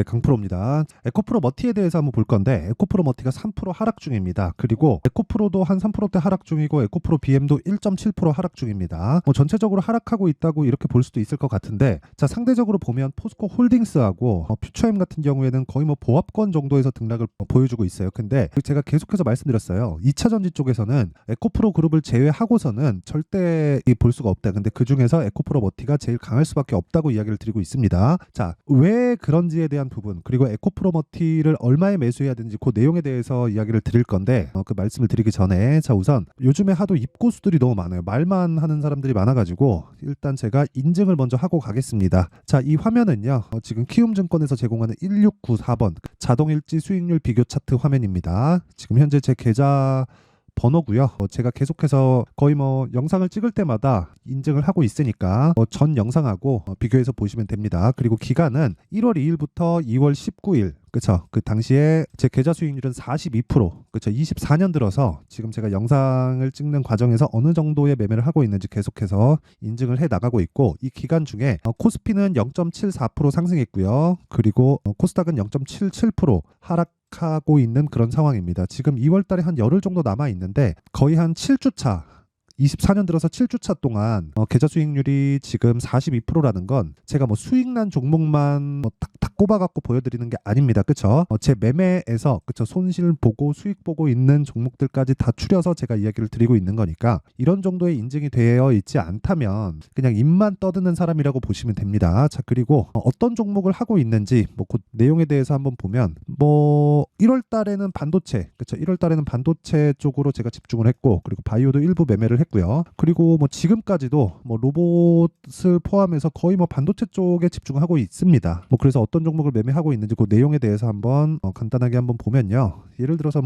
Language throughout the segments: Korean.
네, 강프로입니다. 에코프로 머티에 대해서 한번 볼 건데 에코프로 머티가 3% 하락 중입니다. 그리고 에코프로도 한 3%대 하락 중이고 에코프로 BM도 1.7% 하락 중입니다. 전체적으로 하락하고 있다고 이렇게 볼 수도 있을 것 같은데, 자, 상대적으로 보면 포스코 홀딩스하고 퓨처엠 같은 경우에는 거의 뭐 보합권 정도에서 등락을 보여주고 있어요. 근데 제가 계속해서 말씀드렸어요. 2차전지 쪽에서는 에코프로 그룹을 제외하고서는 절대 볼 수가 없다. 근데 그 중에서 에코프로 머티가 제일 강할 수밖에 없다고 이야기를 드리고 있습니다. 자, 왜 그런지에 대한 부분, 그리고 에코프로 머티를 얼마에 매수해야 되는지 그 내용에 대해서 이야기를 드릴 건데, 그 말씀을 드리기 전에, 자, 우선 요즘에 하도 입고수들이 너무 많아요. 말만 하는 사람들이 많아가지고 일단 제가 인증을 먼저 하고 가겠습니다. 자, 이 화면은요, 지금 키움증권에서 제공하는 1694번 자동일지 수익률 비교 차트 화면입니다. 지금 현재 제 계좌 번호고요. 제가 계속해서 거의 뭐 영상을 찍을 때마다 인증을 하고 있으니까 전 영상하고 비교해서 보시면 됩니다. 그리고 기간은 1월 2일부터 2월 19일. 그쵸. 그 당시에 제 계좌 수익률은 42%. 그쵸. 24년 들어서 지금 제가 영상을 찍는 과정에서 어느 정도의 매매를 하고 있는지 계속해서 인증을 해 나가고 있고, 이 기간 중에 코스피는 0.74% 상승했고요. 그리고 코스닥은 0.77% 하락하고 있는 그런 상황입니다. 지금 2월 달에 한 열흘 정도 남아 있는데 거의 한 7주차, 24년 들어서 7주차 동안 계좌 수익률이 지금 42%라는 건 제가 뭐 수익난 종목만 탁탁 꼽아갖고 보여드리는 게 아닙니다. 그쵸? 제 매매에서, 그쵸, 손실 보고 수익 보고 있는 종목들까지 다 추려서 제가 이야기를 드리고 있는 거니까, 이런 정도의 인증이 되어 있지 않다면 그냥 입만 떠드는 사람이라고 보시면 됩니다. 자, 그리고 어떤 종목을 하고 있는지 그 내용에 대해서 한번 보면, 1월 달에는 반도체, 그쵸, 1월 달에는 반도체 쪽으로 제가 집중을 했고, 그리고 바이오도 일부 매매를 했고요. 그리고 지금까지도 로봇을 포함해서 거의 반도체 쪽에 집중하고 있습니다. 그래서 어떤 종목을 매매하고 있는지 그 내용에 대해서 한번 간단하게 한번 보면요. 예를 들어서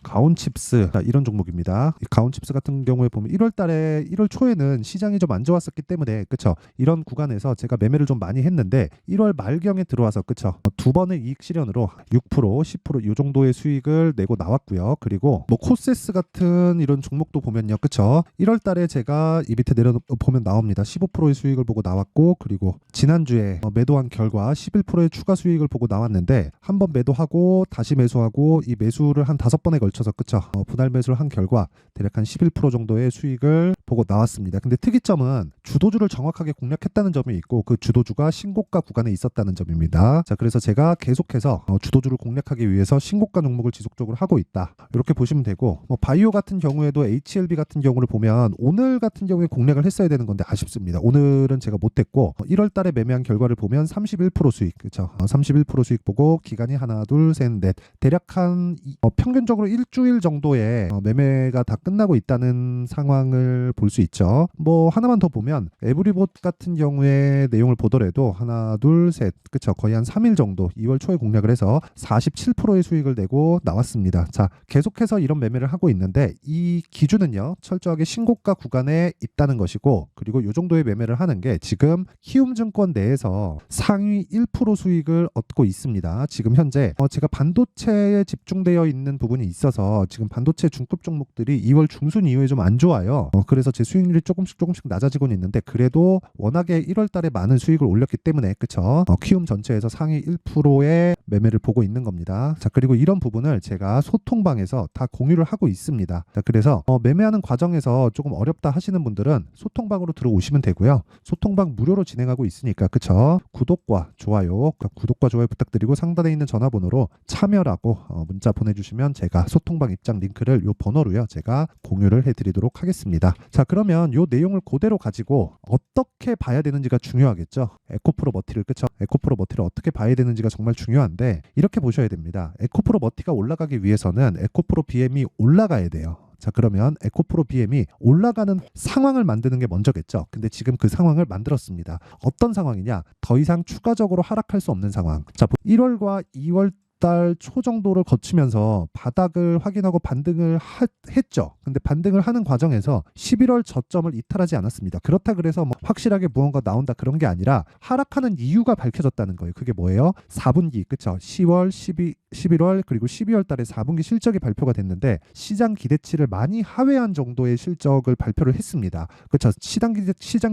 가온칩스, 이런 종목입니다. 가온칩스 같은 경우에 보면 1월 달에 1월 초에는 시장이 좀 안 좋았었기 때문에, 그쵸, 이런 구간에서 제가 매매를 좀 많이 했는데 1월 말경에 들어와서, 그쵸, 두 번의 이익 실현으로 6%, 10% 이 정도의 수익을 내고 나왔고요. 그리고 코세스 같은 이런 종목도 보면요, 그쵸, 1월 달에 제가 이 밑에 내려보면 나옵니다. 15%의 수익을 보고 나왔고, 그리고 지난주에 매도한 결과 11%의 추가 수익을 보고 나왔는데, 한 번 매도하고 다시 매수하고 이 매수를 한 5번에 걸쳐서, 그쵸, 분할 매수를 한 결과 대략 한 11% 정도의 수익을 보고 나왔습니다. 근데 특이점은 주도주를 정확하게 공략했다는 점이 있고, 그 주도주가 신고가 구간에 있었다는 점입니다. 자, 그래서 제가 계속해서 주도주를 공략하기 위해서 신고가 종목을 지속적으로 하고 있다, 이렇게 보시면 되고, 바이오 같은 경우에도 HLB 같은 경우를 보면 오늘 같은 경우에 공략을 했어야 되는 건데 아쉽습니다. 오늘은 제가 못했고, 1월 달에 매매한 결과를 보면 31% 수익, 그쵸, 31% 수익 보고 기간이 하나, 둘, 셋, 넷, 대략 한 평균적으로 일주일 정도의 매매가 다 끝나고 있다는 상황을 볼 수 있죠. 하나만 더 보면 에브리봇 같은 경우에 내용을 보더라도 하나, 둘, 셋, 그쵸, 거의 한 3일 정도 2월 초에 공략을 해서 47%의 수익을 내고 나왔습니다. 자, 계속해서 이런 매매를 하고 있는데 이 기준은요, 철저하게 신고가 구간에 있다는 것이고, 그리고 이 정도의 매매를 하는 게 지금 키움증권 내에서 상위 1% 수익을 얻고 있습니다. 지금 현재 제가 반도체에 집중되어 있는 부분이 있어서 지금 반도체 중급 종목들이 2월 중순 이후에 좀 안 좋아요. 그래서 제 수익률이 조금씩 낮아지고는 있는데, 그래도 워낙에 1월 달에 많은 수익을 올렸기 때문에, 그쵸, 키움 전체에서 상위 1%의 매매를 보고 있는 겁니다. 자, 그리고 이런 부분을 제가 소통방에서 다 공유를 하고 있습니다. 자, 그래서 매매하는 과정에서 조금 어렵다 하시는 분들은 소통방으로 들어오시면 되고요. 소통방 무료로 진행하고 있으니까, 그쵸, 구독과 좋아요 부탁드리고 상단에 있는 전화번호로 참여라고 문자 보내주시면 제가 소통방 입장 링크를 요 번호로요, 제가 공유를 해드리도록 하겠습니다. 자, 그러면 요 내용을 그대로 가지고 어떻게 봐야 되는지가 중요하겠죠. 에코프로 머티를, 그쵸, 에코프로 머티를 어떻게 봐야 되는지가 정말 중요한데, 이렇게 보셔야 됩니다. 에코프로 머티가 올라가기 위해서는 에코프로 BM이 올라가야 돼요. 자, 그러면 에코프로 BM이 올라가는 상황을 만드는 게 먼저겠죠. 근데 지금 그 상황을 만들었습니다. 어떤 상황이냐? 더 이상 추가적으로 하락할 수 없는 상황. 자, 1월과 2월 달 초 정도를 거치면서 바닥을 확인하고 반등을 했죠. 근데 반등을 하는 과정에서 11월 저점을 이탈하지 않았습니다. 그렇다 그래서 뭐 확실하게 무언가 나온다 그런 게 아니라 하락하는 이유가 밝혀졌다는 거예요. 그게 뭐예요? 4분기, 그쵸? 10월, 11월 그리고 12월 달에 4분기 실적이 발표가 됐는데 시장 기대치를 많이 하회한 정도의 실적을 발표를 했습니다. 그렇죠. 시장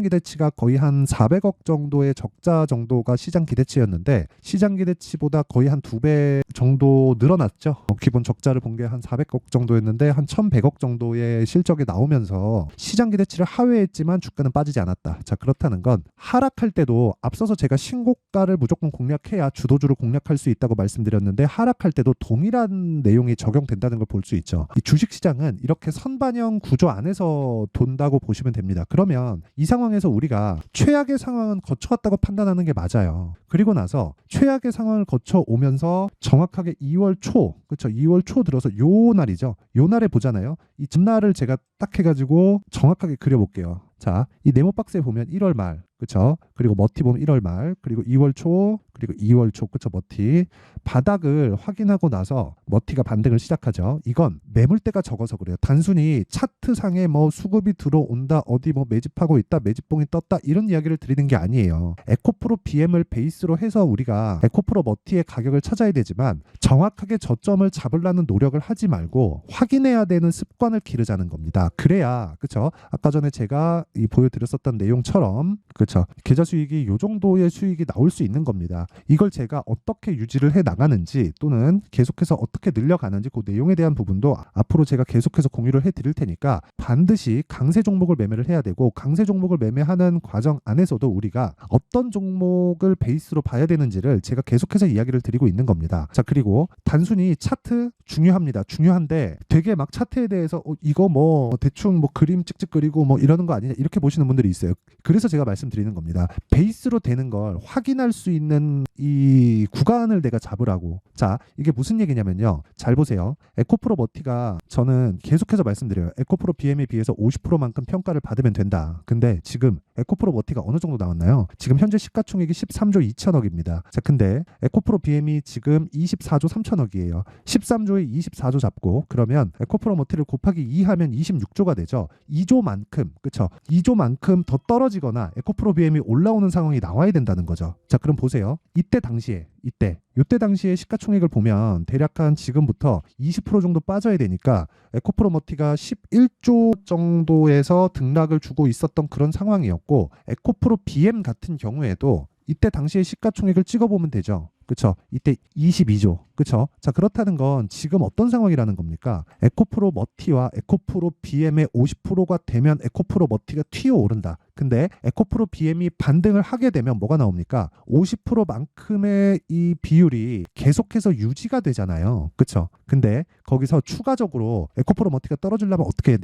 기대치가 거의 한 400억 정도의 적자 정도가 시장 기대치였는데 시장 기대치보다 거의 한 2배 정도 늘어났죠. 기본 적자를 본 게 한 400억 정도였는데 한 1100억 정도의 실적이 나오면서 시장 기대치를 하회했지만 주가는 빠지지 않았다. 자, 그렇다는 건 하락할 때도 앞서서 제가 신고가를 무조건 공략해야 주도주를 공략할 수 있다고 말씀드렸는데 하락할 때도 동일한 내용이 적용된다는 걸 볼 수 있죠. 이 주식시장은 이렇게 선반영 구조 안에서 돈다고 보시면 됩니다. 그러면 이 상황에서 우리가 최악의 상황은 거쳐왔다고 판단하는 게 맞아요. 그리고 나서 최악의 상황을 거쳐오면서 정확하게 2월 초, 그렇죠? 2월 초 들어서 요 날이죠. 요 날에 보잖아요. 이 전날을 제가 딱 해가지고 정확하게 그려볼게요. 자, 이 네모박스에 보면 1월 말, 그쵸? 그리고 머티 보면 1월 말, 그리고 2월 초, 그리고 2월 초, 그쵸? 머티. 바닥을 확인하고 나서 머티가 반등을 시작하죠. 이건 매물대가 적어서 그래요. 단순히 차트상에 뭐 수급이 들어온다, 어디 뭐 매집하고 있다, 매집봉이 떴다, 이런 이야기를 드리는 게 아니에요. 에코프로 BM을 베이스로 해서 우리가 에코프로 머티의 가격을 찾아야 되지만 정확하게 저점을 잡으려는 노력을 하지 말고 확인해야 되는 습관을 기르자는 겁니다. 그래야, 그쵸? 아까 전에 제가 보여드렸었던 내용처럼, 그쵸? 계좌 수익이 요 정도의 수익이 나올 수 있는 겁니다. 이걸 제가 어떻게 유지를 해 나가는지 또는 계속해서 어떻게 늘려가는지 그 내용에 대한 부분도 앞으로 제가 계속해서 공유를 해 드릴 테니까 반드시 강세 종목을 매매를 해야 되고 강세 종목을 매매하는 과정 안에서도 우리가 어떤 종목을 베이스로 봐야 되는지를 제가 계속해서 이야기를 드리고 있는 겁니다. 자, 그리고 단순히 차트 중요합니다. 중요한데 되게 막 차트에 대해서 이거 뭐 대충 뭐 그림 찍찍 그리고 뭐 이러는 거 아니냐 이렇게 보시는 분들이 있어요. 그래서 제가 말씀드리는 겁니다. 베이스로 되는 걸 확인할 수 있는 이 구간을 내가 잡으라고. 자, 이게 무슨 얘기냐면요. 잘 보세요. 에코프로 머티가 저는 계속해서 말씀드려요. 에코프로 BM에 비해서 50%만큼 평가를 받으면 된다. 근데 지금 에코프로 머티가 어느 정도 나왔나요? 지금 현재 시가총액이 13조 2천억입니다. 자, 근데 에코프로 BM이 지금 24조 3천억이에요. 13조에 24조 잡고 그러면 에코프로 머티를 곱하기 2 하면 26조가 되죠. 2조만큼, 그쵸? 2조만큼 더 떨어지거나 에코프로 BM이 올라오는 상황이 나와야 된다는 거죠. 자, 그럼 보세요. 이때 당시에 이때 당시에 시가총액을 보면 대략 한 지금부터 20% 정도 빠져야 되니까 에코프로 머티가 11조 정도에서 등락을 주고 있었던 그런 상황이었고 에코프로 BM 같은 경우에도 이때 당시에 시가총액을 찍어보면 되죠. 그쵸? 이때 22조. 그쵸? 자, 그렇다는 건 지금 어떤 상황이라는 겁니까? 에코프로 머티와 에코프로 BM의 50%가 되면 에코프로 머티가 튀어오른다. 근데 에코프로 BM이 반등을 하게 되면 뭐가 나옵니까? 50%만큼의 이 비율이 계속해서 유지가 되잖아요. 그쵸? 근데 거기서 추가적으로 에코프로 머티가 떨어지려면 어떻게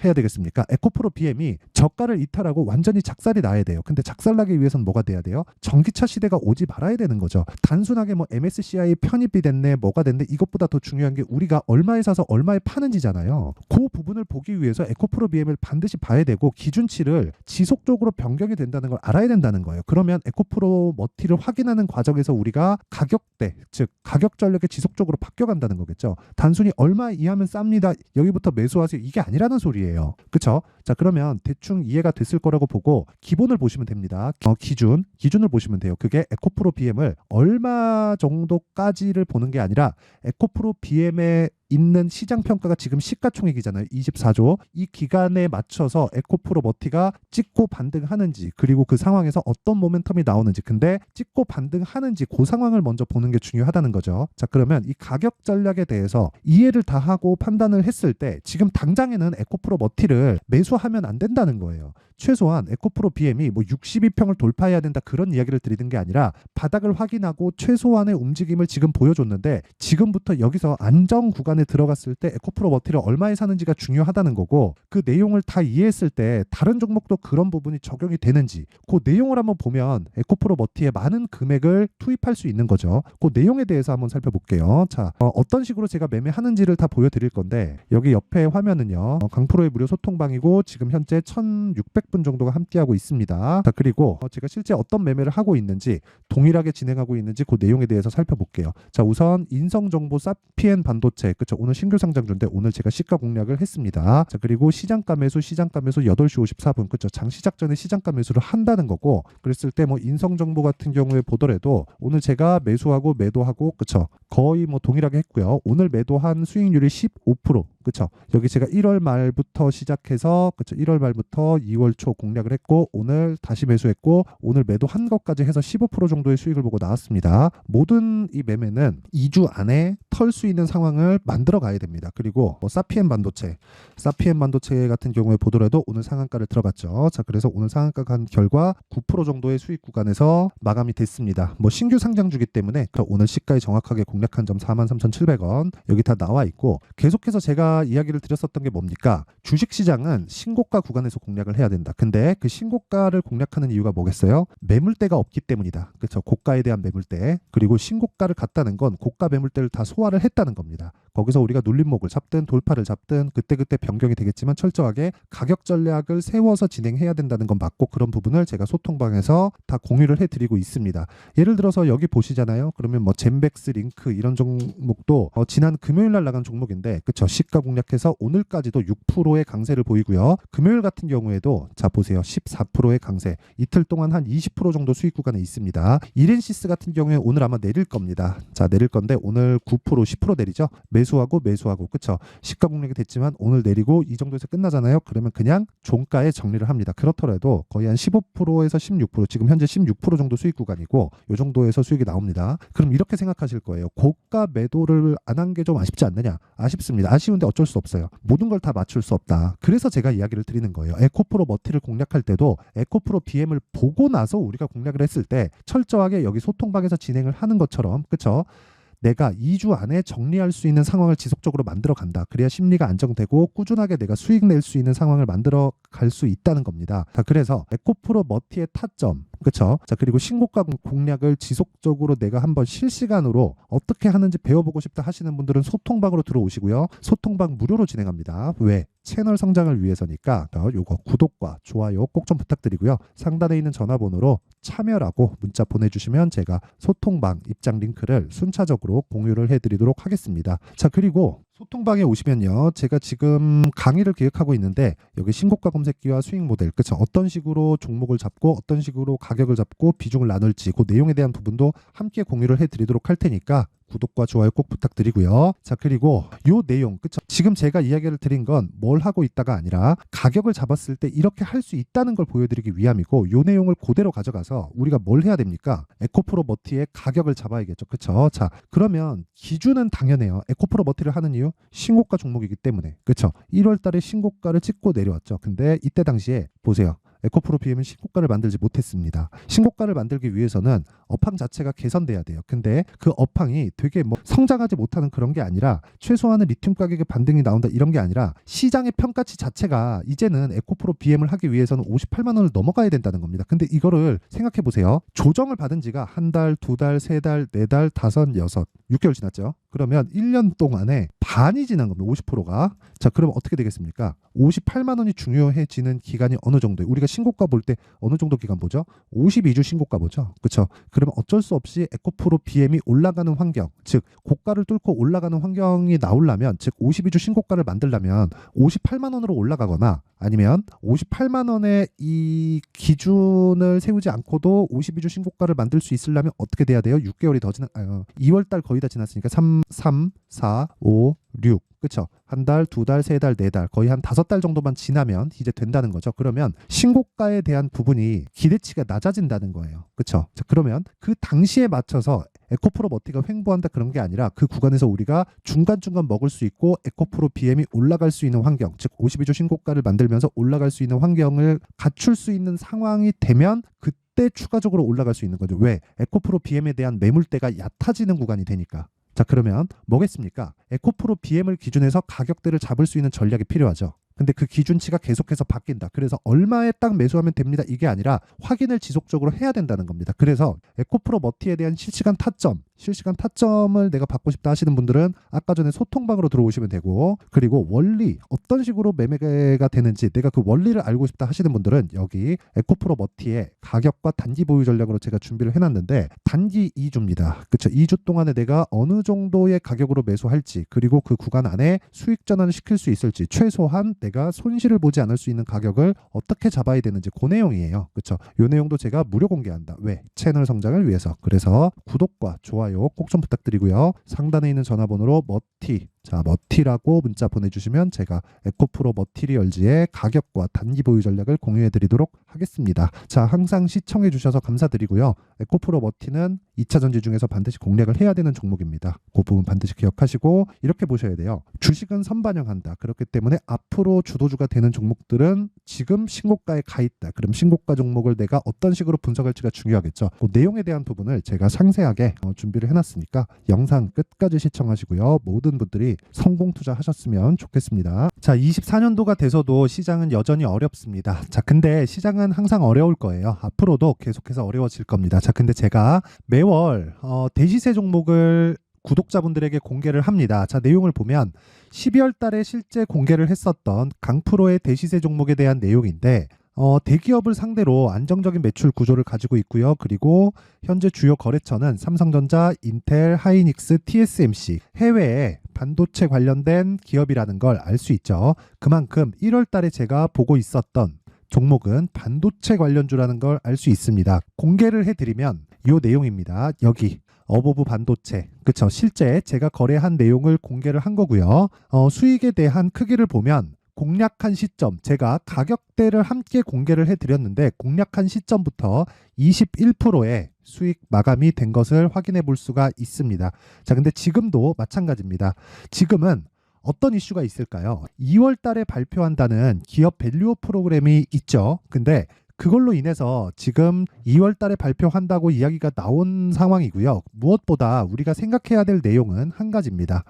해야 되겠습니까? 에코프로 BM이 저가를 이탈하고 완전히 작살이 나야 돼요. 근데 작살나기 위해서는 뭐가 돼야 돼요? 전기차 시대가 오지 말아야 되는 거죠. 단순하게 뭐 MSCI 편입이 됐네, 뭐가 됐네, 이것보다 더 중요한 게 우리가 얼마에 사서 얼마에 파는지잖아요. 그 부분을 보기 위해서 에코프로 BM을 반드시 봐야 되고 기준치를 지속적으로 변경이 된다는 걸 알아야 된다는 거예요. 그러면 에코프로 머티를 확인하는 과정에서 우리가 가격대, 즉 가격 전략이 지속적으로 바뀌어간다는 거겠죠. 단순히 얼마 이하면 쌉니다, 여기부터 매수하세요, 이게 아니라는 소리예요. 그쵸? 자, 그러면 대충 이해가 됐을 거라고 보고 기본을 보시면 됩니다. 기준을 보시면 돼요. 그게 에코프로 BM을 얼마 정도까지를 보는 게 아니라 에코프로 BM의 있는 시장 평가가 지금 시가총액이잖아요. 24조. 이 기간에 맞춰서 에코프로 머티가 찍고 반등하는지 그리고 그 상황에서 어떤 모멘텀이 나오는지 근데 찍고 반등하는지 그 상황을 먼저 보는 게 중요하다는 거죠. 자, 그러면 이 가격 전략에 대해서 이해를 다 하고 판단을 했을 때 지금 당장에는 에코프로 머티를 매수하면 안 된다는 거예요. 최소한 에코프로 BM이 뭐 62평을 돌파해야 된다 그런 이야기를 드리는 게 아니라 바닥을 확인하고 최소한의 움직임을 지금 보여줬는데 지금부터 여기서 안정 구간 구간에 들어갔을 때 에코프로 머티를 얼마에 사는지가 중요하다는 거고, 그 내용을 다 이해했을 때 다른 종목도 그런 부분이 적용이 되는지 그 내용을 한번 보면 에코프로 머티에 많은 금액을 투입할 수 있는 거죠. 그 내용에 대해서 한번 살펴볼게요. 자, 어떤 식으로 제가 매매하는지를 다 보여드릴 건데, 여기 옆에 화면은요 강프로의 무료 소통방이고 지금 현재 1600분 정도가 함께하고 있습니다. 자, 그리고 제가 실제 어떤 매매를 하고 있는지, 동일하게 진행하고 있는지 그 내용에 대해서 살펴볼게요. 자, 우선 인성정보 사피엔 반도체, 그쵸, 오늘 신규 상장주인데 오늘 제가 시가 공략을 했습니다. 자, 그리고 시장가 매수 8시 54분, 그쵸, 장시작 전에 시장가 매수를 한다는 거고, 그랬을 때 뭐 인성정보 같은 경우에 보더라도 오늘 제가 매수하고 매도하고, 그쵸, 거의 뭐 동일하게 했고요. 오늘 매도한 수익률이 15%, 그쵸, 여기 제가 1월 말부터 시작해서, 그쵸, 1월 말부터 2월 초 공략을 했고 오늘 다시 매수했고 오늘 매도한 것까지 해서 15% 정도의 수익을 보고 나왔습니다. 모든 이 매매는 2주 안에 털 수 있는 상황을 만들어 가야 됩니다. 그리고 뭐 사피엔 반도체 같은 경우에 보더라도 오늘 상한가를 들어갔죠. 자, 그래서 오늘 상한가 간 결과 9% 정도의 수익 구간에서 마감이 됐습니다. 뭐 신규 상장주기 때문에 오늘 시가에 정확하게 공략한 점 43,700원 여기 다 나와 있고, 계속해서 제가 이야기를 드렸었던 게 뭡니까? 주식시장은 신고가 구간에서 공략을 해야 된다. 근데 그 신고가를 공략하는 이유가 뭐겠어요? 매물대가 없기 때문이다. 그렇죠? 고가에 대한 매물대, 그리고 신고가를 갔다는 건 고가 매물대를 다 소화를 했다는 겁니다. 거기서 우리가 눌림목을 잡든 돌파를 잡든 그때그때 변경이 되겠지만 철저하게 가격 전략을 세워서 진행해야 된다는 건 맞고, 그런 부분을 제가 소통방에서 다 공유를 해드리고 있습니다. 예를 들어서 여기 보시잖아요. 그러면 뭐 젠백스 링크 이런 종목도 지난 금요일 날 나간 종목인데, 그쵸, 시가 공략해서 오늘까지도 6%의 강세를 보이고요. 금요일 같은 경우에도 자 보세요, 14%의 강세, 이틀 동안 한 20% 정도 수익 구간에 있습니다. 이렌시스 같은 경우에 오늘 아마 내릴 겁니다. 자, 내릴 건데 오늘 9% 10% 내리죠. 매수하고, 그쵸, 시가 공략이 됐지만 오늘 내리고 이 정도에서 끝나잖아요. 그러면 그냥 종가에 정리를 합니다. 그렇더라도 거의 한 15%에서 16%, 지금 현재 16% 정도 수익 구간이고 이 정도에서 수익이 나옵니다. 그럼 이렇게 생각하실 거예요. 고가 매도를 안 한 게 좀 아쉽지 않느냐? 아쉽습니다. 아쉬운데 어쩔 수 없어요. 모든 걸 다 맞출 수 없다. 그래서 제가 이야기를 드리는 거예요. 에코프로 머티를 공략할 때도 에코프로 BM을 보고 나서 우리가 공략을 했을 때 철저하게 여기 소통방에서 진행을 하는 것처럼, 그쵸, 내가 2주 안에 정리할 수 있는 상황을 지속적으로 만들어 간다. 그래야 심리가 안정되고 꾸준하게 내가 수익 낼 수 있는 상황을 만들어 갈 수 있다는 겁니다. 자, 그래서 에코프로 머티의 타점, 그렇죠? 자, 그리고 신고가 공략을 지속적으로 내가 한번 실시간으로 어떻게 하는지 배워보고 싶다 하시는 분들은 소통방으로 들어오시고요. 소통방 무료로 진행합니다. 왜? 채널 성장을 위해서니까 요거 구독과 좋아요 꼭 좀 부탁드리고요. 상단에 있는 전화번호로 참여라고 문자 보내주시면 제가 소통방 입장 링크를 순차적으로 공유를 해드리도록 하겠습니다. 자, 그리고 소통방에 오시면요, 제가 지금 강의를 기획하고 있는데 여기 신고가 검색기와 수익 모델, 그쵸, 어떤 식으로 종목을 잡고 어떤 식으로 가격을 잡고 비중을 나눌지 그 내용에 대한 부분도 함께 공유를 해드리도록 할 테니까 구독과 좋아요 꼭 부탁드리고요. 자, 그리고 요 내용, 그쵸, 지금 제가 이야기를 드린 건 뭘 하고 있다가 아니라 가격을 잡았을 때 이렇게 할 수 있다는 걸 보여드리기 위함이고, 요 내용을 그대로 가져가서 우리가 뭘 해야 됩니까? 에코프로 머티의 가격을 잡아야겠죠. 그쵸? 자, 그러면 기준은 당연해요. 에코프로 머티를 하는 이유, 신고가 종목이기 때문에, 그쵸, 1월 달에 신고가를 찍고 내려왔죠. 근데 이때 당시에 보세요, 에코프로 BM은 신고가를 만들지 못했습니다. 신고가를 만들기 위해서는 업황 자체가 개선돼야 돼요. 근데 그 업황이 되게 뭐 성장하지 못하는 그런 게 아니라, 최소한의 리튬 가격의 반등이 나온다 이런 게 아니라, 시장의 평가치 자체가 이제는 에코프로 BM을 하기 위해서는 58만 원을 넘어가야 된다는 겁니다. 근데 이거를 생각해 보세요. 조정을 받은 지가 한 달, 두 달, 세 달, 네 달, 다섯, 여섯, 6개월 지났죠. 그러면 1년 동안에 반이 지난 겁니다. 50%가. 자, 그럼 어떻게 되겠습니까? 58만 원이 중요해지는 기간이 어느 정도예요? 우리가 신고가 볼 때 어느 정도 기간 보죠? 52주 신고가 보죠. 그렇죠? 그러면 어쩔 수 없이 에코프로 BM이 올라가는 환경, 즉 고가를 뚫고 올라가는 환경이 나오려면, 즉 52주 신고가를 만들려면 58만 원으로 올라가거나, 아니면 58만 원의 이 기준을 세우지 않고도 52주 신고가를 만들 수 있으려면 어떻게 돼야 돼요? 6개월이 더 지난 2월 달 거의 다 지났으니까 3, 4, 5, 6, 그쵸? 한 달, 두 달, 세 달, 네 달, 거의 한 5달 정도만 지나면 이제 된다는 거죠. 그러면 신고가에 대한 부분이 기대치가 낮아진다는 거예요. 그쵸? 자, 그러면 그 당시에 맞춰서 에코프로 머티가 횡보한다 그런 게 아니라, 그 구간에서 우리가 중간중간 먹을 수 있고 에코프로 BM이 올라갈 수 있는 환경, 즉 52주 신고가를 만들면서 올라갈 수 있는 환경을 갖출 수 있는 상황이 되면 그때 추가적으로 올라갈 수 있는 거죠. 왜? 에코프로 BM에 대한 매물대가 얕아지는 구간이 되니까. 자, 그러면 뭐겠습니까? 에코프로 BM을 기준해서 가격대를 잡을 수 있는 전략이 필요하죠. 근데 그 기준치가 계속해서 바뀐다. 그래서 얼마에 딱 매수하면 됩니다. 이게 아니라 확인을 지속적으로 해야 된다는 겁니다. 그래서 에코프로 머티에 대한 실시간 타점을 내가 받고 싶다 하시는 분들은 아까 전에 소통방으로 들어오시면 되고, 그리고 원리 어떤 식으로 매매가 되는지 내가 그 원리를 알고 싶다 하시는 분들은 여기 에코프로 머티의 가격과 단기 보유 전략으로 제가 준비를 해놨는데, 단기 2주입니다. 그쵸? 2주 동안에 내가 어느 정도의 가격으로 매수할지, 그리고 그 구간 안에 수익 전환을 시킬 수 있을지, 최소한 내가 손실을 보지 않을 수 있는 가격을 어떻게 잡아야 되는지 그 내용이에요. 그쵸? 이 내용도 제가 무료 공개한다. 왜? 채널 성장을 위해서. 그래서 구독과 좋아요 꼭 좀 부탁드리고요. 상단에 있는 전화번호로 머티라고 문자 보내주시면 제가 에코프로 머티리얼즈의 가격과 단기 보유 전략을 공유해 드리도록 하겠습니다. 자, 항상 시청해 주셔서 감사드리고요. 에코프로 머티는 2차 전지 중에서 반드시 공략을 해야 되는 종목입니다. 그 부분 반드시 기억하시고 이렇게 보셔야 돼요. 주식은 선반영한다. 그렇기 때문에 앞으로 주도주가 되는 종목들은 지금 신고가에 가 있다. 그럼 신고가 종목을 내가 어떤 식으로 분석할지가 중요하겠죠. 그 내용에 대한 부분을 제가 상세하게 준비를 해놨으니까 영상 끝까지 시청하시고요. 모든 분들이 성공 투자하셨으면 좋겠습니다. 자, 24년도가 돼서도 시장은 여전히 어렵습니다. 자, 근데 시장은 항상 어려울 거예요. 앞으로도 계속해서 어려워질 겁니다. 자, 근데 제가 매월 대시세 종목을 구독자분들에게 공개를 합니다. 자, 내용을 보면 12월 달에 실제 공개를 했었던 강프로의 대시세 종목에 대한 내용인데, 대기업을 상대로 안정적인 매출 구조를 가지고 있고요. 그리고 현재 주요 거래처는 삼성전자, 인텔, 하이닉스, TSMC, 해외에 반도체 관련된 기업이라는 걸 알 수 있죠. 그만큼 1월 달에 제가 보고 있었던 종목은 반도체 관련주라는 걸 알 수 있습니다. 공개를 해드리면 이 내용입니다. 여기 어보브 반도체, 그쵸? 실제 제가 거래한 내용을 공개를 한 거고요. 수익에 대한 크기를 보면 공략한 시점, 제가 가격대를 함께 공개를 해드렸는데 공략한 시점부터 21%의 수익 마감이 된 것을 확인해 볼 수가 있습니다. 자, 근데 지금도 마찬가지입니다. 지금은 어떤 이슈가 있을까요? 2월 달에 발표한다는 기업 밸류업 프로그램이 있죠. 근데 그걸로 인해서 지금 2월 달에 발표한다고 이야기가 나온 상황이고요. 무엇보다 우리가 생각해야 될 내용은 한 가지입니다.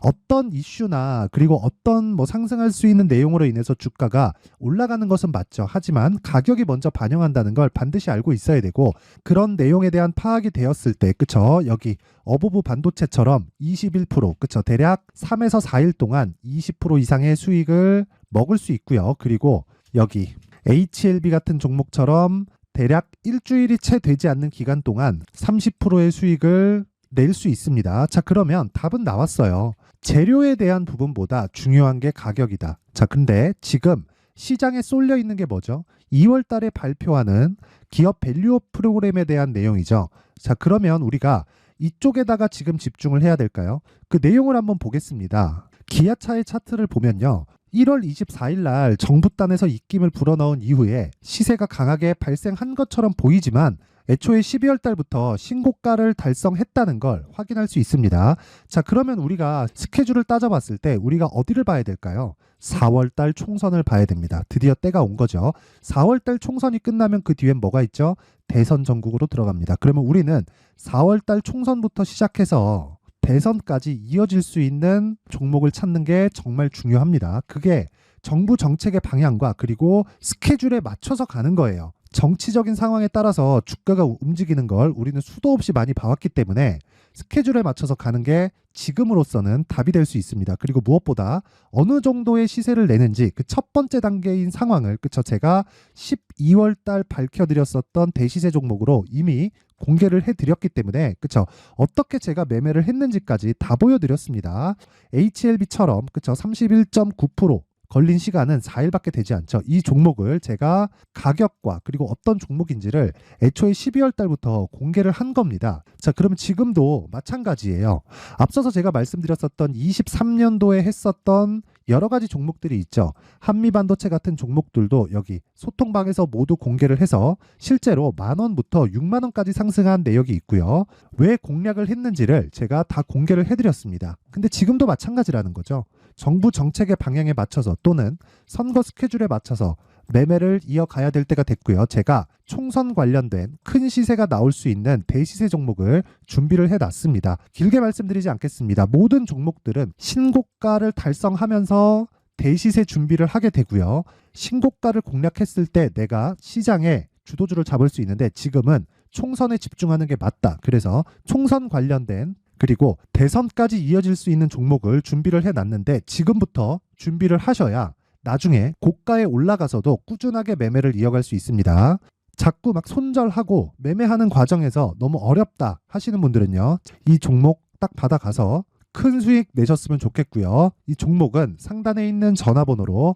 어떤 이슈나 그리고 어떤 상승할 수 있는 내용으로 인해서 주가가 올라가는 것은 맞죠. 하지만 가격이 먼저 반영한다는 걸 반드시 알고 있어야 되고, 그런 내용에 대한 파악이 되었을 때, 그쵸? 여기 어보브 반도체처럼 21%, 그쵸? 대략 3에서 4일 동안 20% 이상의 수익을 먹을 수 있고요. 그리고 여기 HLB 같은 종목처럼 대략 일주일이 채 되지 않는 기간 동안 30%의 수익을 낼 수 있습니다. 자, 그러면 답은 나왔어요. 재료에 대한 부분보다 중요한 게 가격이다. 자, 근데 지금 시장에 쏠려 있는 게 뭐죠? 2월 달에 발표하는 기업 밸류업 프로그램에 대한 내용이죠. 자, 그러면 우리가 이쪽에다가 지금 집중을 해야 될까요? 그 내용을 한번 보겠습니다. 기아차의 차트를 보면요. 1월 24일 날 정부단에서 입김을 불어넣은 이후에 시세가 강하게 발생한 것처럼 보이지만 애초에 12월 달부터 신고가를 달성했다는 걸 확인할 수 있습니다. 자, 그러면 우리가 스케줄을 따져봤을 때 우리가 어디를 봐야 될까요? 4월 달 총선을 봐야 됩니다. 드디어 때가 온 거죠. 4월 달 총선이 끝나면 그 뒤엔 뭐가 있죠? 대선 전국으로 들어갑니다. 그러면 우리는 4월 달 총선부터 시작해서 대선까지 이어질 수 있는 종목을 찾는 게 정말 중요합니다. 그게 정부 정책의 방향과 그리고 스케줄에 맞춰서 가는 거예요. 정치적인 상황에 따라서 주가가 움직이는 걸 우리는 수도 없이 많이 봐왔기 때문에 스케줄에 맞춰서 가는 게 지금으로서는 답이 될 수 있습니다. 그리고 무엇보다 어느 정도의 시세를 내는지 그 첫 번째 단계인 상황을, 그쵸? 제가 12월 달 밝혀드렸었던 대시세 종목으로 이미 공개를 해드렸기 때문에, 그쵸? 어떻게 제가 매매를 했는지까지 다 보여드렸습니다. HLB처럼, 그쵸? 31.9% 걸린 시간은 4일밖에 되지 않죠. 이 종목을 제가 가격과 그리고 어떤 종목인지를 애초에 12월 달부터 공개를 한 겁니다. 자, 그러면 지금도 마찬가지예요. 앞서서 제가 말씀드렸었던 23년도에 했었던 여러 가지 종목들이 있죠. 한미반도체 같은 종목들도 여기 소통방에서 모두 공개를 해서 실제로 10,000원부터 60,000원까지 상승한 내역이 있고요. 왜 공략을 했는지를 제가 다 공개를 해드렸습니다. 근데 지금도 마찬가지라는 거죠. 정부 정책의 방향에 맞춰서 또는 선거 스케줄에 맞춰서 매매를 이어가야 될 때가 됐고요. 제가 총선 관련된 큰 시세가 나올 수 있는 대시세 종목을 준비를 해놨습니다. 길게 말씀드리지 않겠습니다. 모든 종목들은 신고가를 달성하면서 대시세 준비를 하게 되고요. 신고가를 공략했을 때 내가 시장에 주도주를 잡을 수 있는데 지금은 총선에 집중하는 게 맞다. 그래서 총선 관련된 그리고 대선까지 이어질 수 있는 종목을 준비를 해놨는데 지금부터 준비를 하셔야 나중에 고가에 올라가서도 꾸준하게 매매를 이어갈 수 있습니다. 자꾸 막 손절하고 매매하는 과정에서 너무 어렵다 하시는 분들은요. 이 종목 딱 받아가서 큰 수익 내셨으면 좋겠고요. 이 종목은 상단에 있는 전화번호로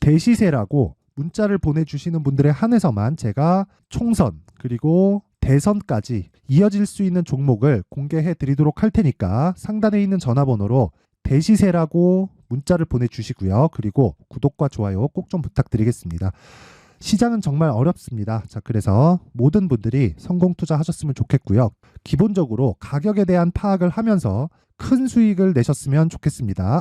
대시세라고 문자를 보내주시는 분들에 한해서만 제가 총선 그리고 대선까지 이어질 수 있는 종목을 공개해 드리도록 할 테니까 상단에 있는 전화번호로 대시세라고 문자를 보내주시고요. 그리고 구독과 좋아요 꼭 좀 부탁드리겠습니다. 시장은 정말 어렵습니다. 자, 그래서 모든 분들이 성공 투자하셨으면 좋겠고요. 기본적으로 가격에 대한 파악을 하면서 큰 수익을 내셨으면 좋겠습니다.